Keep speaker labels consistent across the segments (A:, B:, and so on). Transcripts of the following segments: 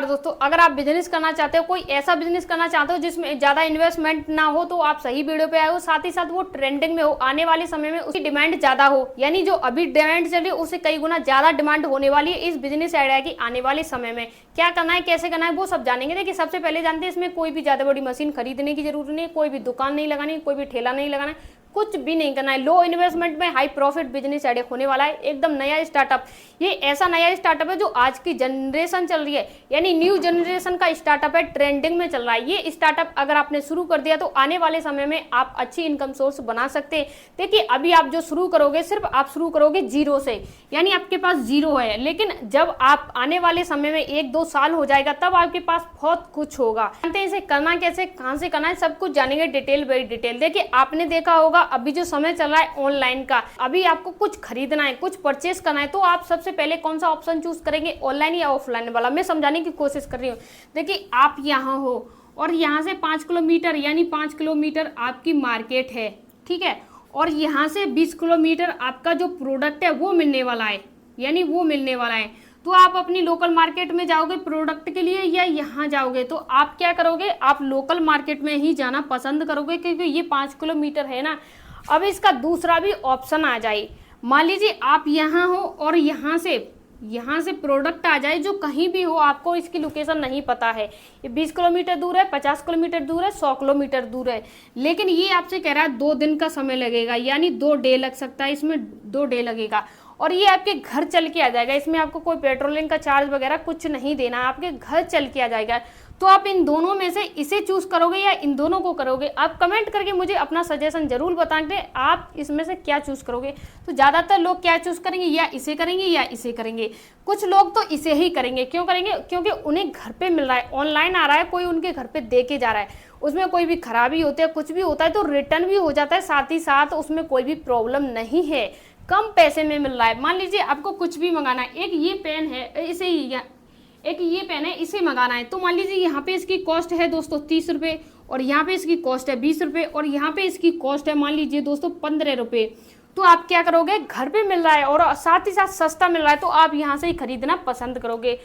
A: दोस्तों, अगर आप बिजनेस करना चाहते हो, कोई ऐसा बिजनेस करना चाहते हो जिसमें ज्यादा इन्वेस्टमेंट ना हो, तो आप सही वीडियो पे आए हो। साथ ही साथ वो ट्रेंडिंग में हो, आने वाले समय में उसकी डिमांड ज्यादा हो, यानी जो अभी डिमांड चल रही है उससे कई गुना ज्यादा डिमांड होने वाली है इस बिजनेस आइडिया की आने वाले समय में। क्या करना है, कैसे करना है, वो सब जानेंगे। देखिए सबसे पहले जानते हैं, इसमें कोई भी ज्यादा बड़ी मशीन खरीदने की जरूरत नहीं है, कोई भी दुकान नहीं लगानी, कोई भी ठेला नहीं लगाना, कुछ भी नहीं करना है। लो इन्वेस्टमेंट में हाई प्रॉफिट बिजनेस आइडिया होने वाला है, एकदम नया स्टार्टअप। ये ऐसा नया स्टार्टअप है जो आज की जनरेशन चल रही है, यानी न्यू जनरेशन का स्टार्टअप है, ट्रेंडिंग में चल रहा है। ये स्टार्टअप अगर आपने शुरू कर दिया तो आने वाले समय में आप अच्छी इनकम सोर्स बना सकते हैं। देखिए अभी आप जो शुरू करोगे, सिर्फ आप शुरू करोगे जीरो से, यानी आपके पास जीरो है, लेकिन जब आप आने वाले समय में 1-2 साल हो जाएगा तब आपके पास बहुत कुछ होगा। जानते हैं इसे करना कैसे, कहां से करना है, सब कुछ जानेंगे डिटेल बाई डिटेल। देखिए आपने देखा होगा अभी जो समय चल रहा है ऑनलाइन का, अभी आपको कुछ खरीदना है, कुछ परचेस करना है, तो आप सबसे पहले कौन सा ऑप्शन चूज करेंगे, ऑनलाइन या ऑफलाइन वाला। मैं समझाने की कोशिश कर रही हूँ। देखिए आप यहाँ हो और यहाँ से 5 किलोमीटर, यानी 5 किलोमीटर आपकी मार्केट है, ठीक है, और यहाँ से 20 किलोमीटर आपका जो प्रोडक्ट है वो मिलने वाला है, यानी वो मिलने वाला है। तो आप अपनी लोकल मार्केट में जाओगे प्रोडक्ट के लिए या यहाँ जाओगे, तो आप क्या करोगे, आप लोकल मार्केट में ही जाना पसंद करोगे, क्योंकि ये 5 किलोमीटर है ना। अब इसका दूसरा भी ऑप्शन आ जाए, मान लीजिए आप यहाँ हो और यहाँ से प्रोडक्ट आ जाए जो कहीं भी हो, आपको इसकी लोकेशन नहीं पता है, ये 20 किलोमीटर दूर है, 50 किलोमीटर दूर है, 100 किलोमीटर दूर है, लेकिन ये आपसे कह रहा है 2 दिन का समय लगेगा, यानी 2 डे लग सकता है, इसमें 2 डे लगेगा, और ये आपके घर चल के आ जाएगा। इसमें आपको कोई पेट्रोलिंग का चार्ज वगैरह कुछ नहीं देना, आपके घर चल के आ जाएगा। तो आप इन दोनों में से इसे चूज करोगे या इन दोनों को करोगे? आप कमेंट करके मुझे अपना सजेशन जरूर बताएंगे, आप इसमें से क्या चूज करोगे। तो ज्यादातर लोग क्या चूज करेंगे, या इसे करेंगे या इसे करेंगे। कुछ लोग तो इसे ही करेंगे। क्यों करेंगे? क्योंकि उन्हें घर पे मिल रहा है, ऑनलाइन आ रहा है, कोई उनके घर पे दे के जा रहा है, उसमें कोई भी खराबी होती है, कुछ भी होता है तो रिटर्न भी हो जाता है, साथ ही साथ उसमें कोई भी प्रॉब्लम नहीं है, कम पैसे में मिल रहा है। मान लीजिए आपको कुछ भी मंगाना है, एक ये पेन है, इसे मंगाना है, तो मान लीजिए यहाँ पे इसकी कॉस्ट है दोस्तों 30 रुपये, और यहाँ पे इसकी कॉस्ट है 20 रुपये, और यहाँ पे इसकी कॉस्ट है मान लीजिए दोस्तों 15 रुपये। तो आप क्या करोगे, घर पे मिल रहा है और साथ ही साथ सस्ता मिल रहा है, तो आप यहाँ से ही खरीदना पसंद करोगे।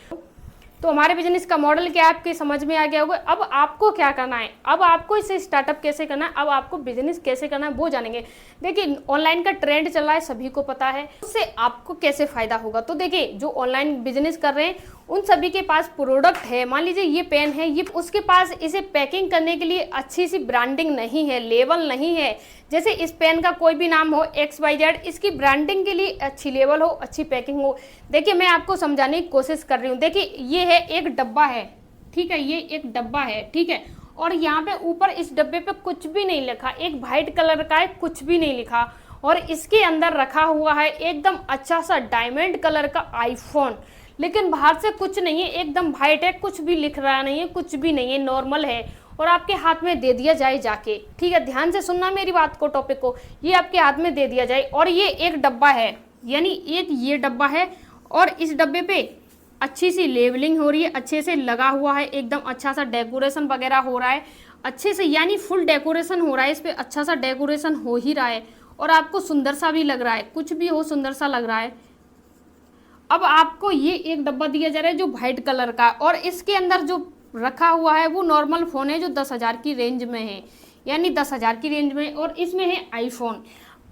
A: तो हमारे बिजनेस का मॉडल क्या आपके समझ में आ गया होगा। अब आपको क्या करना है, अब आपको इसे स्टार्टअप कैसे करना है, अब आपको बिजनेस कैसे करना है वो जानेंगे। देखिए ऑनलाइन का ट्रेंड चल रहा है, सभी को पता है, उससे आपको कैसे फायदा होगा। तो देखिए जो ऑनलाइन बिजनेस कर रहे हैं उन सभी के पास प्रोडक्ट है, मान लीजिए ये पेन है, ये उसके पास इसे पैकिंग करने के लिए अच्छी सी ब्रांडिंग नहीं है, लेबल नहीं है। जैसे इस पेन का कोई भी नाम हो XYZ, इसकी ब्रांडिंग के लिए अच्छी लेबल हो, अच्छी पैकिंग हो। देखिए मैं आपको समझाने की कोशिश कर रही हूँ। देखिए ये है एक डब्बा है, ठीक है, ये एक डब्बा है, ठीक है, और यहाँ पे ऊपर इस डब्बे पे कुछ भी नहीं लिखा, एक वाइट कलर का है, कुछ भी नहीं लिखा, और इसके अंदर रखा हुआ है एकदम अच्छा सा डायमंड कलर का आईफोन, लेकिन बाहर से कुछ नहीं है, एकदम वाइट है, कुछ भी लिख रहा नहीं है, कुछ भी नहीं है, नॉर्मल है, और आपके हाथ में दे दिया जाए जाके, ठीक है, ध्यान से सुनना मेरी बात को, टॉपिक को, ये आपके हाथ में दे दिया जाए, और ये एक डब्बा है, यानी एक ये डब्बा है, और इस डब्बे पे अच्छी सी लेबलिंग हो रही है, अच्छे से लगा हुआ है, एकदम अच्छा सा डेकोरेशन वगैरह हो रहा है अच्छे से, यानी फुल डेकोरेशन हो रहा है, इस पे अच्छा सा डेकोरेशन हो ही रहा है, और आपको सुंदर सा भी लग रहा है, कुछ भी हो सुंदर सा लग रहा है। अब आपको ये एक डब्बा दिया जा रहा है जो वाइट कलर का, और इसके अंदर जो रखा हुआ है वो नॉर्मल फ़ोन है जो 10,000 की रेंज में है, यानी 10,000 की रेंज में, और इसमें है आईफोन।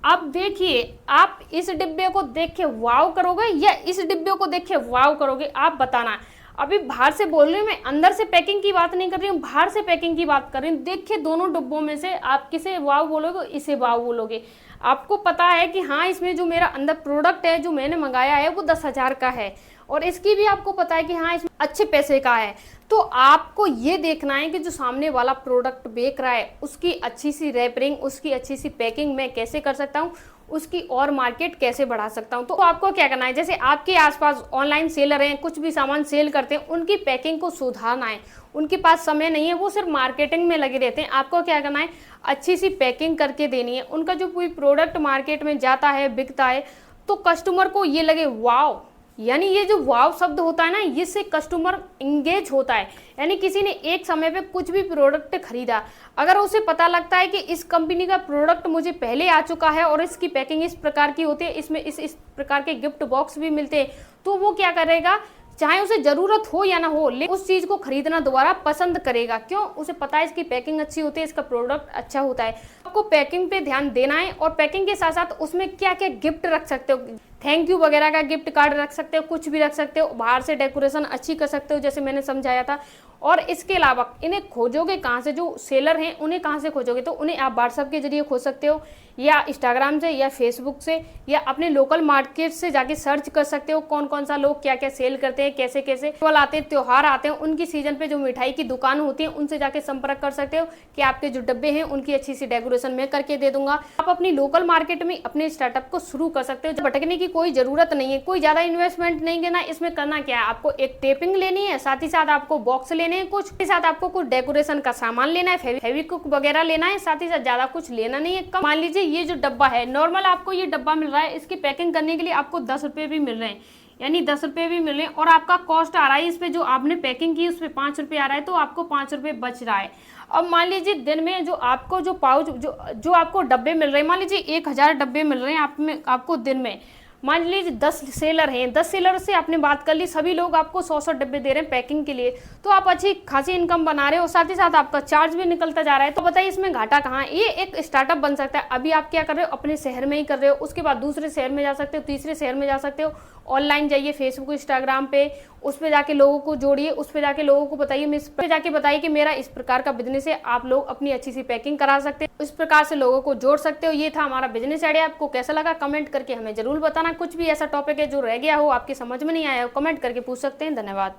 A: अब देखिए आप इस डिब्बे को देख के वाव करोगे या इस डिब्बे को देख के वाव करोगे, आप बताना। अभी बाहर से बोल रही हूँ मैं, अंदर से पैकिंग की बात नहीं कर रही हूँ, बाहर से पैकिंग की बात कर रही हूँ। देखिए दोनों डिब्बों में से आप किसे वाव बोलोगे, इसे वाव बोलोगे। आपको पता है कि हाँ इसमें जो मेरा अंदर प्रोडक्ट है जो मैंने मंगाया है वो 10,000 का है, और इसकी भी आपको पता है कि हाँ इसमें अच्छे पैसे का है। तो आपको ये देखना है कि जो सामने वाला प्रोडक्ट बेच रहा है उसकी अच्छी सी रैपिंग, उसकी अच्छी सी पैकिंग मैं कैसे कर सकता हूँ, उसकी और मार्केट कैसे बढ़ा सकता हूँ। तो आपको क्या करना है, जैसे आपके आसपास ऑनलाइन सेलर हैं, कुछ भी सामान सेल करते हैं, उनकी पैकिंग को सुधारना है। उनके पास समय नहीं है, वो सिर्फ मार्केटिंग में लगे रहते हैं। आपको क्या करना है, अच्छी सी पैकिंग करके देनी है। उनका जो कोई प्रोडक्ट मार्केट में जाता है, बिकता है, तो कस्टमर को ये लगे वाव, यानी ये जो वाव शब्द होता है ना, इससे कस्टमर इंगेज होता है। यानी किसी ने एक समय पे कुछ भी प्रोडक्ट खरीदा, अगर उसे पता लगता है कि इस कंपनी का प्रोडक्ट मुझे पहले आ चुका है और इसकी पैकिंग इस प्रकार की होती है, इसमें इस प्रकार के गिफ्ट बॉक्स भी मिलते हैं, तो वो क्या करेगा, चाहे उसे जरूरत हो या ना हो, लेकिन उस चीज को खरीदना दोबारा पसंद करेगा। क्यों? उसे पता है इसकी पैकिंग अच्छी होती है, इसका प्रोडक्ट अच्छा होता है। आपको पैकिंग पे ध्यान देना है, और पैकिंग के साथ साथ उसमें क्या क्या गिफ्ट रख सकते हो, थैंक यू वगैरह का गिफ्ट कार्ड रख सकते हो, कुछ भी रख सकते हो, बाहर से डेकोरेशन अच्छी कर सकते हो जैसे मैंने समझाया था। और इसके अलावा इन्हें खोजोगे कहाँ से, जो सेलर हैं उन्हें कहाँ से खोजोगे, तो उन्हें आप व्हाट्सएप के जरिए खोज सकते हो, या इंस्टाग्राम से, या फेसबुक से, या अपने लोकल मार्केट से जाके सर्च कर सकते हो कौन कौन सा लोग क्या क्या सेल करते हैं, कैसे कैसे फल आते हैं, त्योहार आते हैं, उनकी सीजन पे जो मिठाई की दुकान होती है उनसे जाके संपर्क कर सकते हो कि आपके जो डब्बे हैं उनकी अच्छी सी डेकोरेशन मैं करके दे दूंगा। आप अपनी लोकल मार्केट में अपने स्टार्टअप को शुरू कर सकते हो। भटकने की कोई जरूरत नहीं है, कोई ज्यादा इन्वेस्टमेंट नहीं देना। इसमें करना क्या है, आपको एक टेपिंग लेनी है, साथ ही साथ आपको बॉक्स लेने हैं, कुछ के साथ आपको कुछ डेकोरेशन का सामान लेना है, फेविक्विक वगैरह लेना है, साथ ही साथ ज्यादा कुछ लेना नहीं है। मान लीजिए ये जो डब्बा है, नॉर्मल आपको ये डब्बा मिल रहा है, इसकी पैकिंग करने के लिए आपको 10 रुपए भी मिल रहे हैं, यानी 10 रुपए भी मिल रहे हैं, और आपका कॉस्ट आ रहा है इस पे, जो आपने पैकिंग की उस पे 5 रुपए आ रहा है, तो आपको 5 रुपए बच रहा है। अब मान लीजिए दिन में जो आपको जो पाउच जो आपको डब्बे मिल रहे हैं, मान लीजिए 1000 डब्बे मिल रहे हैं आपको दिन में, मान लीजिए 10 सेलर हैं, 10 सेलर से आपने बात कर ली, सभी लोग आपको 100-100 डब्बे दे रहे हैं पैकिंग के लिए, तो आप अच्छी खासी इनकम बना रहे हो, साथ ही साथ आपका चार्ज भी निकलता जा रहा है। तो बताइए इसमें घाटा कहाँ है? ये एक स्टार्टअप बन सकता है। अभी आप क्या कर रहे हो, अपने शहर में ही कर रहे हो, उसके बाद दूसरे शहर में जा सकते हो, तीसरे शहर में जा सकते हो, ऑनलाइन जाइए फेसबुक इंस्टाग्राम पे, उस पर जाके लोगों को जोड़िए, उस पर जाके लोगों को बताइए, मैं इस पर जाके बताइए कि मेरा इस प्रकार का बिजनेस है, आप लोग अपनी अच्छी सी पैकिंग करा सकते हो, इस प्रकार से लोगों को जोड़ सकते हो। ये था हमारा बिजनेस आइडिया। आपको कैसा लगा कमेंट करके हमें जरूर बताना। कुछ भी ऐसा टॉपिक है जो रह गया हो, आपकी समझ में नहीं आया हो, कमेंट करके पूछ सकते हैं। धन्यवाद।